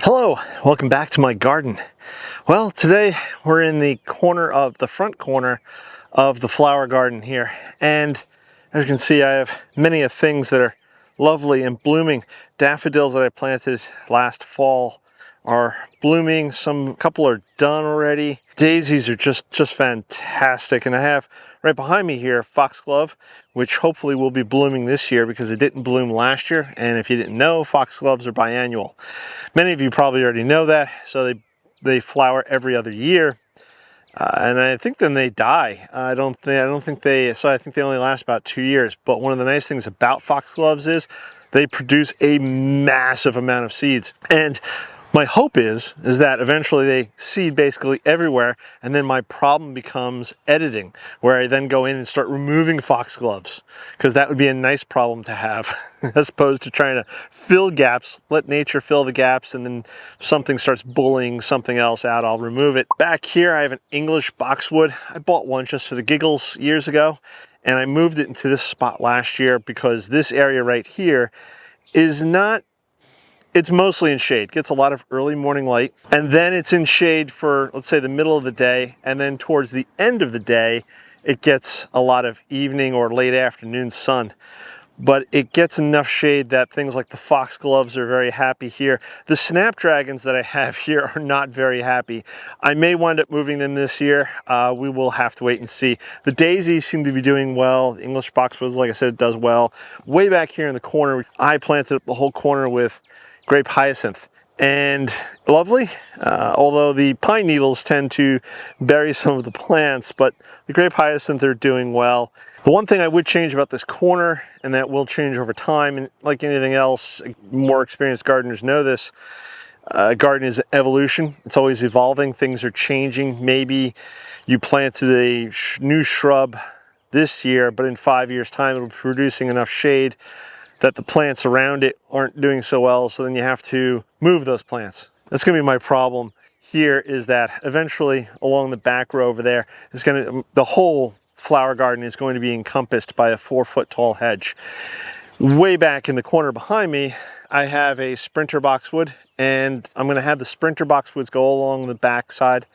Hello, welcome back to my garden. Well, today we're in the front corner of the flower garden here. And as you can see, I have many of things that are lovely and blooming. Daffodils that I planted last fall are blooming. A couple are done already. Daisies are just fantastic. And I have right behind me here foxglove, which hopefully will be blooming this year because it didn't bloom last year. And if you didn't know, foxgloves are biannual. Many of you probably already know that. So they flower every other year. And I think then they die. I think they only last about 2 years. But one of the nice things about foxgloves is they produce a massive amount of seeds. And my hope is that eventually they seed basically everywhere, and then my problem becomes editing, where I then go in and start removing foxgloves, because that would be a nice problem to have, as opposed to trying to fill gaps, let nature fill the gaps, and then something starts bullying something else out, I'll remove it. Back here I have an English boxwood. I bought one just for the giggles years ago, and I moved it into this spot last year because this area right here is not, it's mostly in shade, gets a lot of early morning light, and then it's in shade for, let's say, the middle of the day, and then towards the end of the day, it gets a lot of evening or late afternoon sun. But it gets enough shade that things like the foxgloves are very happy here. The snapdragons that I have here are not very happy. I may wind up moving them this year. We will have to wait and see. The daisies seem to be doing well. The English boxwoods, like I said, does well. Way back here in the corner, I planted up the whole corner with grape hyacinth, and lovely, although the pine needles tend to bury some of the plants, but the grape hyacinth are doing well. The one thing I would change about this corner, and that will change over time, and like anything else, more experienced gardeners know this, garden is evolution. It's always evolving. Things are changing. Maybe you planted a new shrub this year, but in 5 years' time it'll be producing enough shade that the plants around it aren't doing so well, so then you have to move those plants. That's gonna be my problem here, is that eventually along the back row over there, the whole flower garden is going to be encompassed by a 4-foot tall hedge. Way back in the corner behind me, I have a Sprinter boxwood, and I'm gonna have the Sprinter boxwoods go along the back side.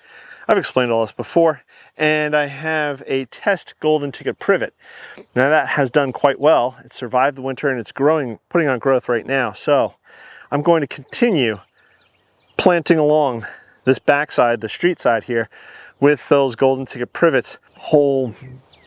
I've explained all this before. And I have a test golden ticket privet. Now that has done quite well. It survived the winter and it's growing, putting on growth right now. So I'm going to continue planting along this backside, the street side here, with those golden ticket privets. Whole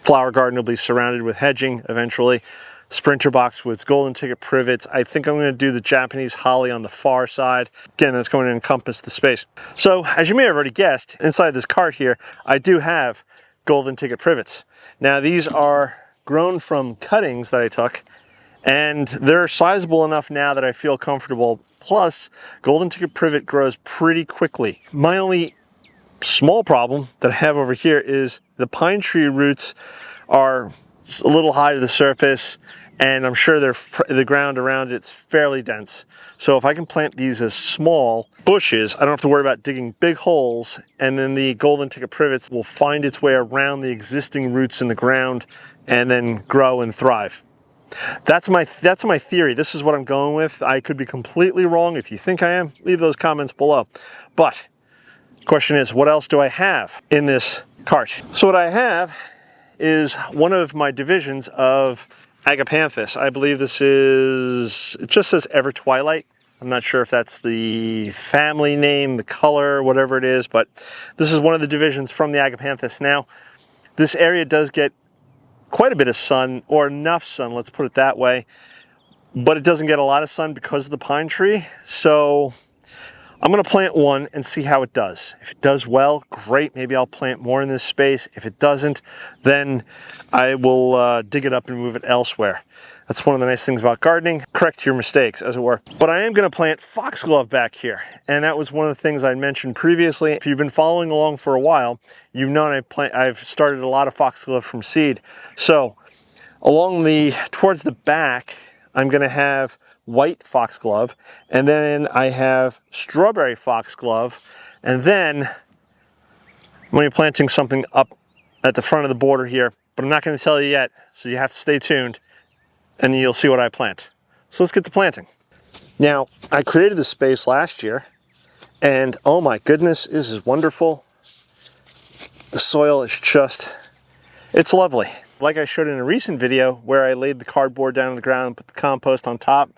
flower garden will be surrounded with hedging eventually. Sprinter boxwoods, golden ticket privets. I think I'm going to do the Japanese holly on the far side. Again, that's going to encompass the space. So as you may have already guessed, inside this cart here, I do have golden ticket privets. Now these are grown from cuttings that I took, and they're sizable enough now that I feel comfortable. Plus, golden ticket privet grows pretty quickly. My only small problem that I have over here is the pine tree roots are a little high to the surface, and I'm sure the ground around it's fairly dense. So if I can plant these as small bushes, I don't have to worry about digging big holes, and then the golden ticket privets will find its way around the existing roots in the ground and then grow and thrive. That's my theory. This is what I'm going with. I could be completely wrong. If you think I am, leave those comments below. But the question is, what else do I have in this cart? So what I have is one of my divisions of Agapanthus. I believe this is, it just says Ever Twilight. I'm not sure if that's the family name, the color, whatever it is, but this is one of the divisions from the Agapanthus. Now, this area does get quite a bit of sun, or enough sun, let's put it that way, but it doesn't get a lot of sun because of the pine tree. So I'm going to plant one and see how it does. If it does well, great. Maybe I'll plant more in this space. If it doesn't, then I will dig it up and move it elsewhere. That's one of the nice things about gardening. Correct your mistakes, as it were. But I am going to plant foxglove back here. And that was one of the things I mentioned previously. If you've been following along for a while, you've known I've started a lot of foxglove from seed. So towards the back, I'm going to have white foxglove, and then I have strawberry foxglove, and then I'm going to be planting something up at the front of the border here, but I'm not going to tell you yet, so you have to stay tuned, and then you'll see what I plant. So let's get to planting. Now, I created this space last year And oh my goodness, this is wonderful. The soil is just, it's lovely. Like I showed in a recent video where I laid the cardboard down on the ground and put the compost on top.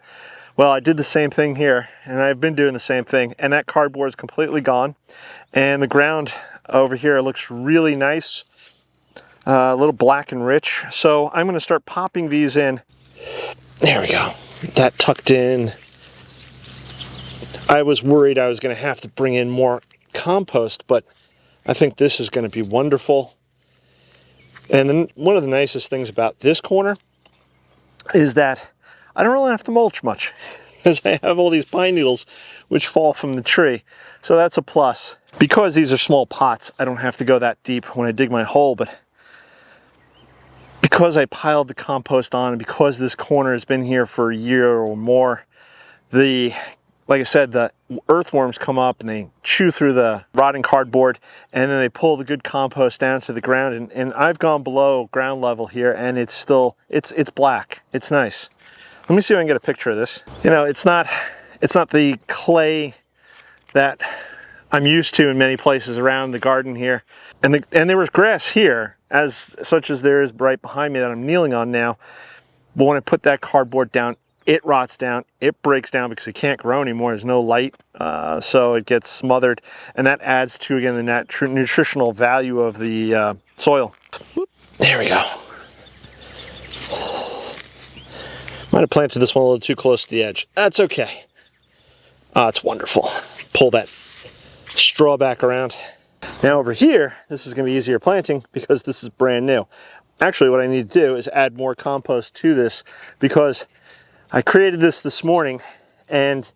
Well, I did the same thing here, and I've been doing the same thing, and that cardboard is completely gone. And the ground over here looks really nice, a little black and rich. So I'm gonna start popping these in. There we go, that tucked in. I was worried I was gonna have to bring in more compost, but I think this is gonna be wonderful. And then one of the nicest things about this corner is that I don't really have to mulch much because I have all these pine needles which fall from the tree. So that's a plus. Because these are small pots, I don't have to go that deep when I dig my hole, but because I piled the compost on and because this corner has been here for a year or more, like I said, the earthworms come up and they chew through the rotting cardboard, and then they pull the good compost down to the ground. And I've gone below ground level here, and it's still, it's black. It's nice. Let me see if I can get a picture of this. You know, it's not the clay that I'm used to in many places around the garden here. And there was grass here, such as there is right behind me that I'm kneeling on now. But when I put that cardboard down, it rots down, it breaks down because it can't grow anymore. There's no light, so it gets smothered. And that adds to, again, the nutritional value of the soil. There we go. Might have planted this one a little too close to the edge. That's okay. It's wonderful. Pull that straw back around. Now over here, this is going to be easier planting because this is brand new. Actually, what I need to do is add more compost to this because I created this morning and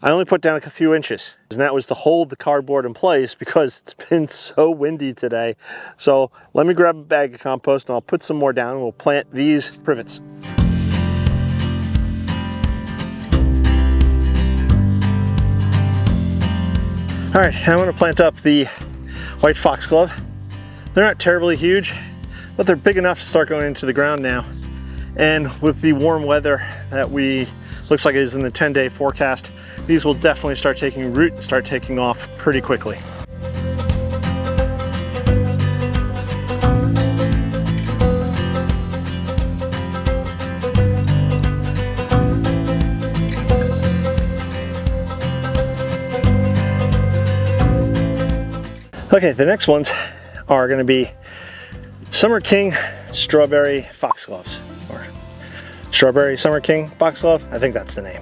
I only put down a few inches, and that was to hold the cardboard in place because it's been so windy today. So let me grab a bag of compost and I'll put some more down and we'll plant these privets. All right, now I'm going to plant up the white foxglove. They're not terribly huge, but they're big enough to start going into the ground now. And with the warm weather that looks like it is in the 10-day forecast, these will definitely start taking root and start taking off pretty quickly. Okay, the next ones are going to be Summer King Strawberry Foxgloves, or Strawberry Summer King Foxglove. I think that's the name.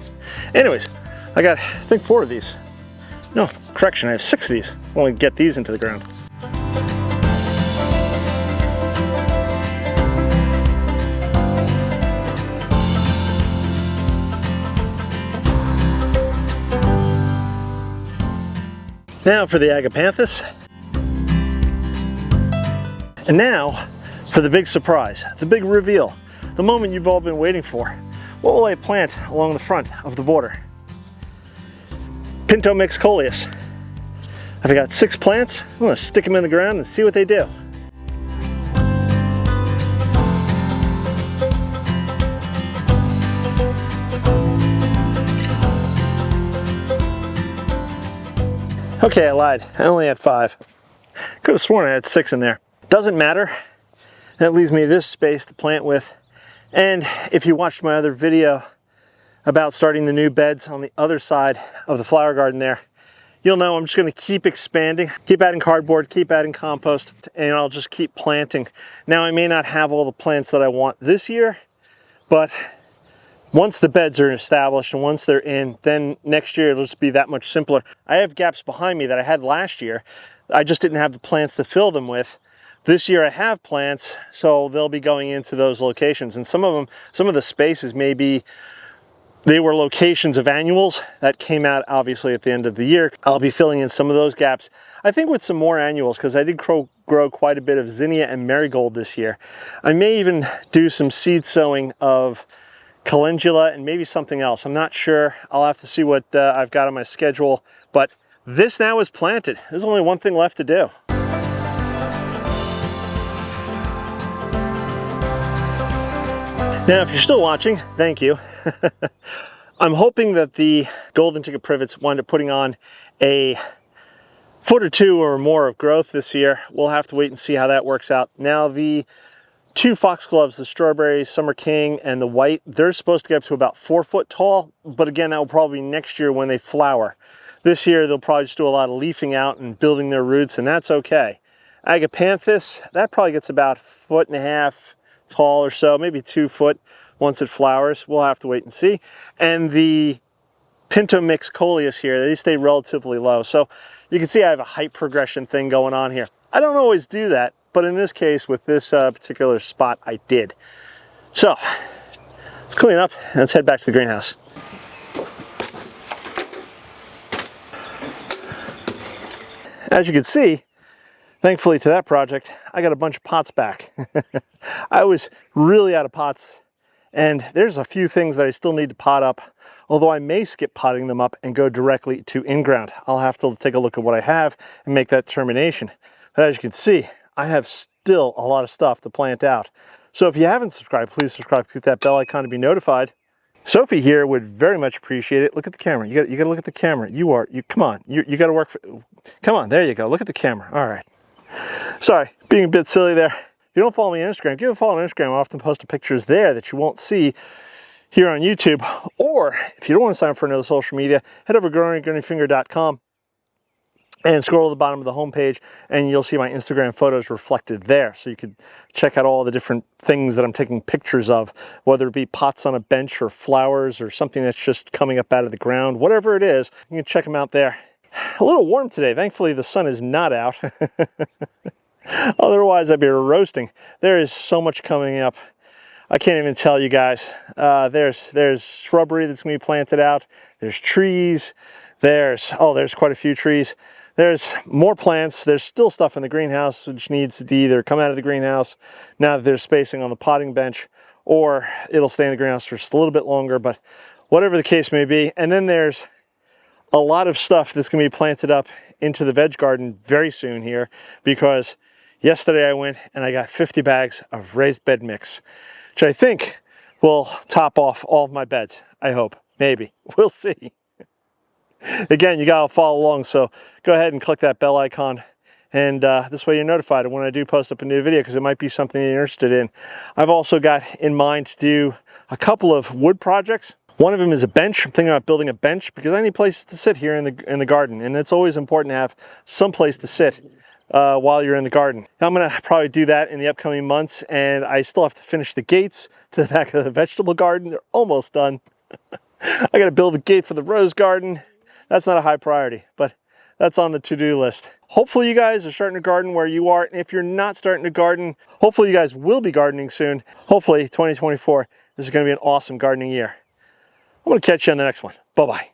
Anyways, I got, I think 4 of these. No, correction, I have 6 of these. I'll only get these into the ground. Now for the Agapanthus. And now for the big surprise, the big reveal, the moment you've all been waiting for. What will I plant along the front of the border? Pinto Mix Coleus. I've got 6 plants. I'm going to stick them in the ground and see what they do. Okay, I lied. I only had 5. Could have sworn I had 6 in there. Doesn't matter. That leaves me this space to plant with. And if you watched my other video about starting the new beds on the other side of the flower garden there, you'll know I'm just going to keep expanding, keep adding cardboard, keep adding compost, and I'll just keep planting. Now, I may not have all the plants that I want this year, but once the beds are established and once they're in, then next year it'll just be that much simpler. I have gaps behind me that I had last year. I just didn't have the plants to fill them with. This year I have plants, so they'll be going into those locations. And some of the spaces maybe they were locations of annuals that came out obviously at the end of the year. I'll be filling in some of those gaps. I think with some more annuals, because I did grow quite a bit of zinnia and marigold this year. I may even do some seed sowing of calendula and maybe something else. I'm not sure. I'll have to see what I've got on my schedule. But this now is planted. There's only one thing left to do. Now, if you're still watching, thank you. I'm hoping that the golden ticket privets wind up putting on a foot or two or more of growth this year. We'll have to wait and see how that works out. Now the two foxgloves, the strawberry, summer king, and the white, they're supposed to get up to about 4 foot tall, but again, that will probably be next year when they flower. This year, they'll probably just do a lot of leafing out and building their roots, and that's okay. Agapanthus, that probably gets about 1.5 feet tall or so, maybe 2 foot once it flowers. We'll have to wait and see. And the Pinto Mix Coleus here, they stay relatively low. So you can see I have a height progression thing going on here. I don't always do that, but in this case, with this particular spot, I did. So let's clean up and let's head back to the greenhouse. As you can see, thankfully to that project, I got a bunch of pots back. I was really out of pots, and there's a few things that I still need to pot up, although I may skip potting them up and go directly to in-ground. I'll have to take a look at what I have and make that determination. But as you can see, I have still a lot of stuff to plant out. So if you haven't subscribed, please subscribe, click that bell icon to be notified. Sophie here would very much appreciate it. Look at the camera. You got to look at the camera. Come on. You got to work for, come on, there you go. Look at the camera. All right. Sorry, being a bit silly there. If you don't follow me on Instagram, give a follow on Instagram. I often post pictures there that you won't see here on YouTube. Or if you don't want to sign up for another social media, head over to growinggreenfinger.com and scroll to the bottom of the homepage, and you'll see my Instagram photos reflected there. So you can check out all the different things that I'm taking pictures of, whether it be pots on a bench or flowers or something that's just coming up out of the ground, whatever it is, you can check them out there. A little warm today. Thankfully, the sun is not out. Otherwise, I'd be roasting. There is so much coming up. I can't even tell you guys. There's shrubbery that's going to be planted out. There's trees. There's quite a few trees. There's more plants. There's still stuff in the greenhouse which needs to either come out of the greenhouse now that there's spacing on the potting bench, or it'll stay in the greenhouse for just a little bit longer, but whatever the case may be. And then there's a lot of stuff that's going to be planted up into the veg garden very soon here, because yesterday I went and I got 50 bags of raised bed mix, which I think will top off all of my beds. I hope. Maybe. We'll see. Again, you gotta follow along, so go ahead and click that bell icon, and this way you're notified when I do post up a new video, because it might be something you're interested in. I've also got in mind to do a couple of wood projects. One of them is a bench. I'm thinking about building a bench because I need places to sit here in the garden, and it's always important to have some place to sit while you're in the garden. I'm gonna probably do that in the upcoming months, and I still have to finish the gates to the back of the vegetable garden. They're almost done. I gotta build a gate for the rose garden. That's not a high priority, but that's on the to-do list. Hopefully you guys are starting to garden where you are, and if you're not starting to garden, hopefully you guys will be gardening soon. Hopefully 2024 is gonna be an awesome gardening year. I'm gonna catch you on the next one. Bye-bye.